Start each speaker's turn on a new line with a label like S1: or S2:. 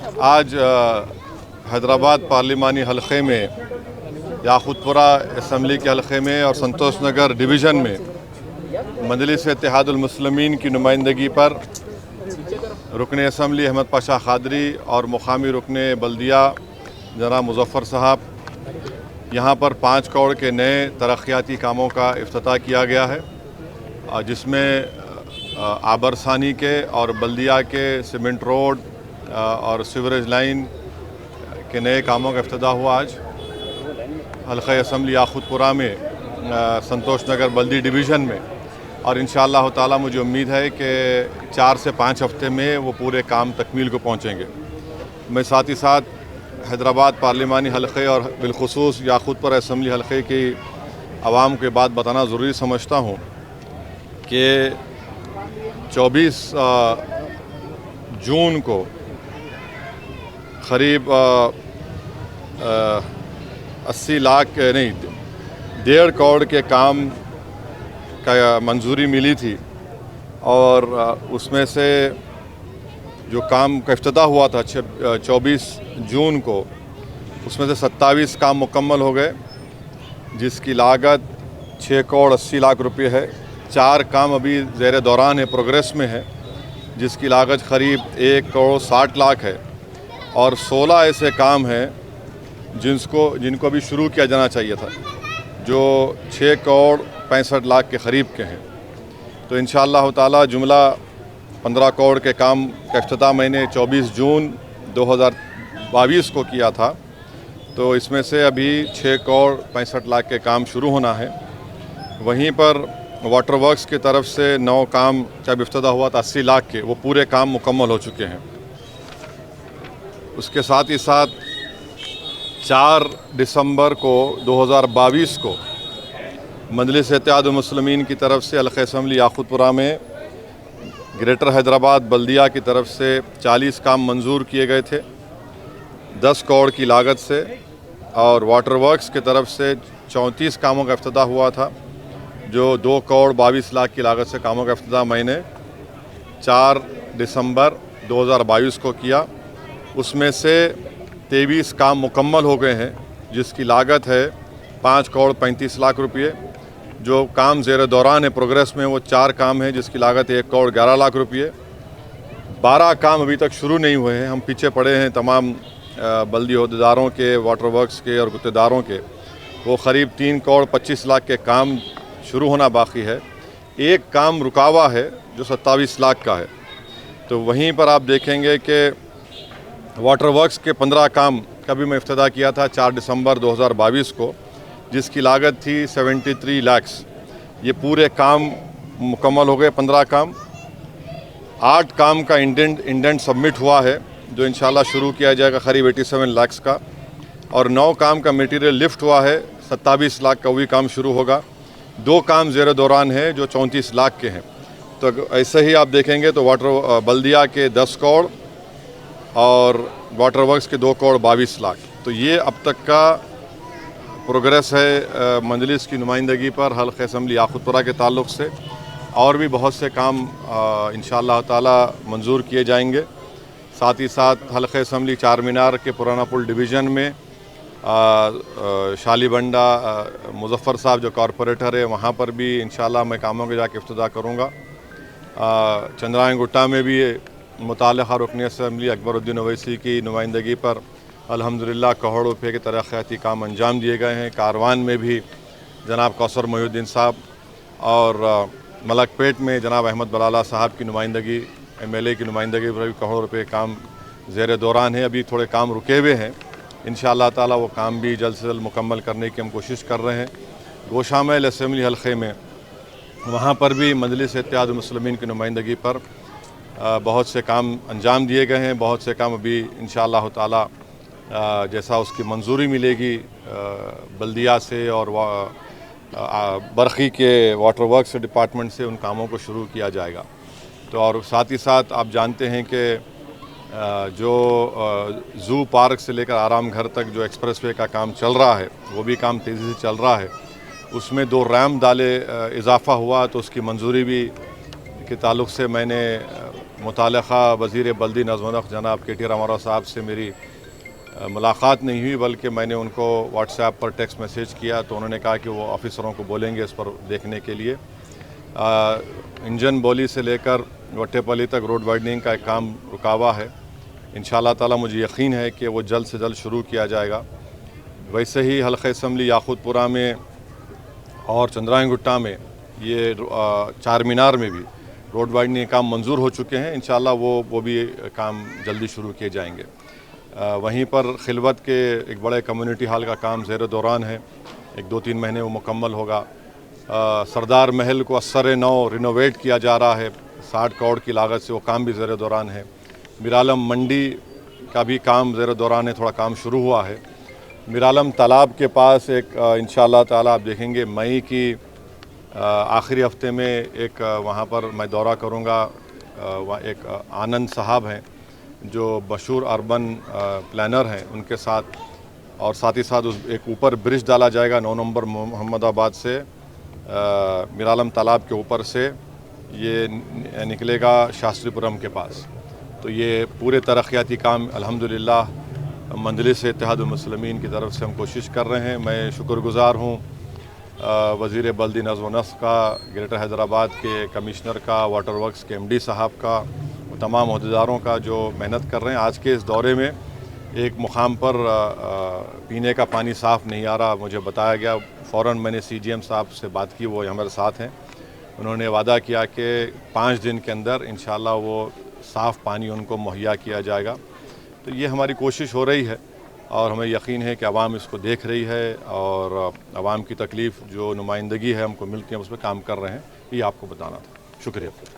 S1: आज हैदराबाद पार्लिमानी हलक़े में, याक़ूतपुरा असम्बली के हलक़े में और संतोष नगर डिवीज़न में मजलिस इत्तेहादुल मुस्लिमीन की नुमाइंदगी पर रुकन असम्बली अहमद पाशा ख़ादरी और मुक़ामी रुकन बल्दिया जनाब मुज़फ़्फ़र साहब, यहाँ पर 5 करोड़ के नए तरक्याती कामों का इफ्तिताह किया गया है, जिसमें आबरसानी के और बल्दिया के सीमेंट रोड और सीवरेज लाइन के नए कामों का इफ्तिताह हुआ। आज हल्क़ा असम्बली याक़ूतपुरा में संतोष नगर बल्दी डिवीज़न में, और इंशाअल्लाह ताला मुझे उम्मीद है कि 4 से 5 हफ्ते में वो पूरे काम तकमील को पहुँचेंगे। मैं साथ ही साथ हैदराबाद पार्लिमानी हलक़े और बिलख़ुसूस याक़ूतपुरा असम्बली हलक़े की आवाम को बात बताना ज़रूरी समझता हूँ कि 24 जून को क़रीब 80 लाख नहीं 1.5 करोड़ के काम का मंजूरी मिली थी, और उसमें से जो काम का इफ्तिताह हुआ था 24 जून को, उसमें से 27 काम मुकम्मल हो गए, जिसकी लागत 6 करोड़ 80 लाख रुपये है। 4 काम अभी ज़ेर दौरान है, प्रोग्रेस में है, जिसकी लागत क़रीब 1 करोड़ 60 लाख है, और 16 ऐसे काम हैं जिनको अभी शुरू किया जाना चाहिए था, जो 6 करोड़ 65 लाख के क़रीब के हैं। तो इंशाअल्लाह ताला जुमला 15 करोड़ के काम का इफ्तिताह मैंने 24 जून 2022 को किया था, तो इसमें से अभी 6 करोड़ 65 लाख के काम शुरू होना है। वहीं पर वाटर वर्क्स की तरफ से 9 काम जब इफ्तिताह हुआ था 80 लाख के, वो पूरे काम मुकम्मल हो चुके हैं। उसके साथ ही साथ 4 दिसंबर को 2022 को मजलिस इत्तेहादुल मुस्लिमीन की तरफ से हल्क़ा असम्बली याक़ूतपुरा में ग्रेटर हैदराबाद बल्दिया की तरफ से 40 काम मंजूर किए गए थे 10 करोड़ की लागत से, और वाटर वर्क्स की तरफ से 34 कामों का इफ्तिताह हुआ था, जो 2 करोड़ 22 लाख की लागत से कामों का इफ्तिताह मैंने 4 दिसंबर 2022 को किया। उसमें से 23 काम मुकम्मल हो गए हैं, जिसकी लागत है 5 करोड़ 35 लाख रुपये। जो काम ज़ेर दौरान है, प्रोग्रेस में, वो 4 काम है, जिसकी लागत 1 करोड़ 11 लाख रुपये। 12 काम अभी तक शुरू नहीं हुए हैं, हम पीछे पड़े हैं तमाम बल्दी अहदेदारों के, वाटर वर्क्स के और गुत्तेदारों के। वो क़रीब 3 करोड़ 25 लाख के काम शुरू होना बाकी है। एक काम रुका हुआ है जो 27 लाख का है। तो वहीं पर आप देखेंगे कि वाटर वर्क्स के 15 काम का भी मैं इफ्तिताह किया था 4 दिसंबर 2022 को, जिसकी लागत थी 73 लाख। ये पूरे काम मुकम्मल हो गए 15 काम। 8 काम का इंडेंट सबमिट हुआ है, जो इंशाल्लाह शुरू किया जाएगा क़रीब 87 लाख का, और 9 काम का मटेरियल लिफ्ट हुआ है 27 लाख का, वही काम शुरू होगा। 2 काम ज़ेर दौरान है जो 34 लाख के हैं। तो ऐसे ही आप देखेंगे तो वाटर बल्दिया के 10 करोड़ और वाटर वर्क्स के 2 करोड़ 22 लाख। तो ये अब तक का प्रोग्रेस है मजलिस की नुमाइंदगी पर हल्क़ा असम्बली याक़ूतपुरा के ताल्लुक़ से। और भी बहुत से काम इंशाअल्लाह ताला मंजूर किए जाएंगे। साथ ही साथ हल्क़ा असम्बली चार मीनार के पुराना पुल डिवीज़न में शालीबंडा मुज़फ़्फ़र साहब जो कॉरपोरेटर है, वहाँ पर भी इंशाअल्लाह मैं कामों के जाके इफ्तिताह करूँगा। चंद्रायन गुट्टा में भी मुताल्लिक़ा रुकन असम्बली अकबरुद्दीन ओवैसी की नुमाइंदगी पर अल्हम्दुलिल्लाह करोड़ों रुपये के तरक्याती काम अंजाम दिए गए हैं। कारवान में भी जनाब कौसर मोहिउद्दीन साहब, और मलकपेट में जनाब अहमद बलाला साहब की नुमाइंदगी, MLA की नुमाइंदगी पर भी करोड़ों रुपये काम ज़ेर दौरान है। अभी थोड़े काम रुके हुए हैं, इंशाअल्लाह ताला वो काम भी जल्द से जल्द मुकम्मल करने की हम कोशिश कर रहे हैं। गोशामैल असम्बली हलक़े में, वहाँ पर भी मजलिस इत्तेहादुल मुस्लिमीन की नुमाइंदगी पर बहुत से काम अंजाम दिए गए हैं। बहुत से काम अभी इंशाअल्लाह ताला जैसा उसकी मंजूरी मिलेगी बल्दिया से और बरखी के वाटर वर्क्स डिपार्टमेंट से, उन कामों को शुरू किया जाएगा। तो और साथ ही साथ आप जानते हैं कि जो ज़ू पार्क से लेकर आराम घर तक जो एक्सप्रेसवे का काम चल रहा है, वो भी काम तेज़ी से चल रहा है। उसमें 2 रैम डाले इजाफ़ा हुआ, तो उसकी मंजूरी भी के ताल्लुक़ से मैंने मुताल्लिक़ा वज़ीर बल्दी नज़्म व नस्क़ जनाब KT रामाराव साहब से मेरी मुलाकात नहीं हुई, बल्कि मैंने उनको व्हाट्सएप पर टेक्स्ट मैसेज किया तो उन्होंने कहा कि वो ऑफिसरों को बोलेंगे इस पर देखने के लिए। इंजन बोली से लेकर वट्टेपली तक रोड वाइडनिंग का एक काम रुका हुआ है। इंशाअल्लाह ताला मुझे यकीन है कि वो जल्द से जल्द शुरू किया जाएगा। वैसे ही हल्क़ा असम्बली याक़ूतपुरा में और चंद्रायन गुट्टा में ये चार मीनार में भी रोड वाइडनिंग काम मंजूर हो चुके हैं। इंशाअल्लाह वो भी काम जल्दी शुरू किए जाएंगे। वहीं पर खिलवत के एक बड़े कम्युनिटी हॉल का काम ज़ेर दौरान है, एक 2-3 महीने वो मुकम्मल होगा। सरदार महल को असर नौ रिनोवेट किया जा रहा है, 60 करोड़ की लागत से, वो काम भी ज़ेर दौरान है। मीरालम मंडी का भी काम ज़ेर दौरान है, थोड़ा काम शुरू हुआ है। मीरालम तालाब के पास एक इंशाअल्लाह ताला आप देखेंगे मई की आखिरी हफ्ते में एक वहाँ पर मैं दौरा करूँगा। वहाँ एक आनंद साहब हैं जो मशहूर अर्बन प्लानर हैं, उनके साथ, और साथ ही साथ एक ऊपर ब्रिज डाला जाएगा 9 नंबर मोहम्मदाबाद से मीरालम तालाब के ऊपर से ये निकलेगा शास्त्रीपुरम के पास। तो ये पूरे तरक्याती काम अल्हम्दुलिल्लाह मजलिस इत्तेहादुल मुस्लिमीन की तरफ से हम कोशिश कर रहे हैं। मैं शुक्रगुज़ार हूँ वज़ीर बल्दी नज़्म व नस्क़ का, ग्रेटर हैदराबाद के कमिश्नर का, वाटर वर्क्स के MD साहब का, तमाम अहदेदारों का जो मेहनत कर रहे हैं। आज के इस दौरे में एक मुकाम पर पीने का पानी साफ़ नहीं आ रहा, मुझे बताया गया। फ़ौरन मैंने CGM साहब से बात की, वो हमारे साथ हैं। उन्होंने वादा किया कि 5 दिन के अंदर इंशाअल्लाह वो साफ़ पानी उनको मुहैया किया जाएगा। तो ये हमारी कोशिश हो रही है और हमें यकीन है कि आवाम इसको देख रही है और आवाम की तकलीफ़ जो नुमाइंदगी है हमको मिलती है, उस पर काम कर रहे हैं। ये आपको बताना था। शुक्रिया।